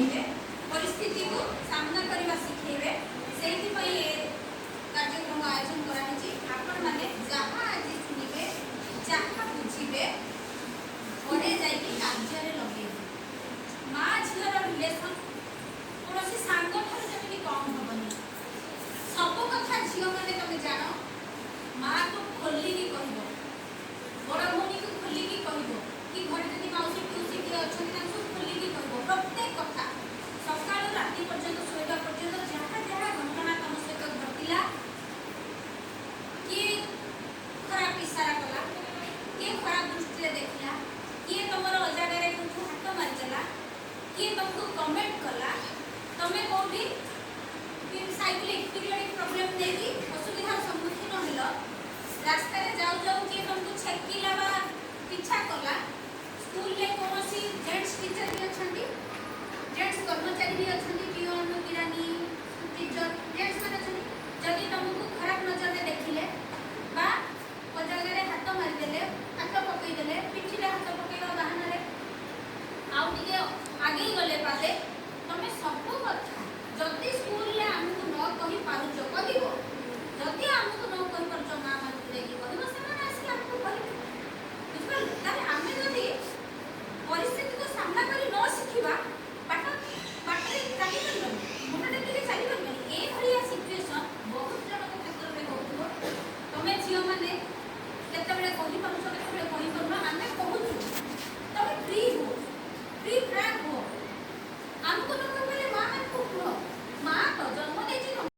ଶିଖେଇବେ ପରିସ୍ଥିତିକୁ ସାମ୍ନା କରିବା ଶିଖେଇବେ ସେଇଥିପାଇଁ ଏ କାର୍ଯ୍ୟକ୍ରମ ଆୟୋଜନ କରାଯାଇଛି। ଆପଣମାନେ ଯାହା ଆଜି ଶୁଣିବେ ଯାହା ବୁଝିବେ ଘରେ ଯାଇକି କାର୍ଯ୍ୟରେ ଲଗେଇବେ। ମା ଝିଅର ରିଲେସନ କୌଣସି ସାଙ୍ଗ ଠାରୁ ଯେମିତି କମ୍ ହବନି। ସବୁ କଥା ଝିଅମାନେ ତମେ ଜାଣ ମାଁ को खोलिकी कहब बड़ भौणी को खोलिकी कहब कि घर जब मौसी टूसी किए अच्छा खोलिकी कहब प्रत्येक कथा सका राति पर्यंत शोवा पर्यंत जहाँ जहाँ घटना तुम सहित घटला किए खराब इशारा कला किए खराब दृष्टि देखला किए तुम अजागार हाथ मारिदेला किए तुमको कमेंट कला तुम्हें कौटी साइक्लिक प्रॉब्लम देखी असुविधार सम्मुखीन हेल रास्ता जाऊ जाऊ किए तुमको छेकिला पीछा कला स्कूल में कौन जेंट्स टीचर भी अच्छा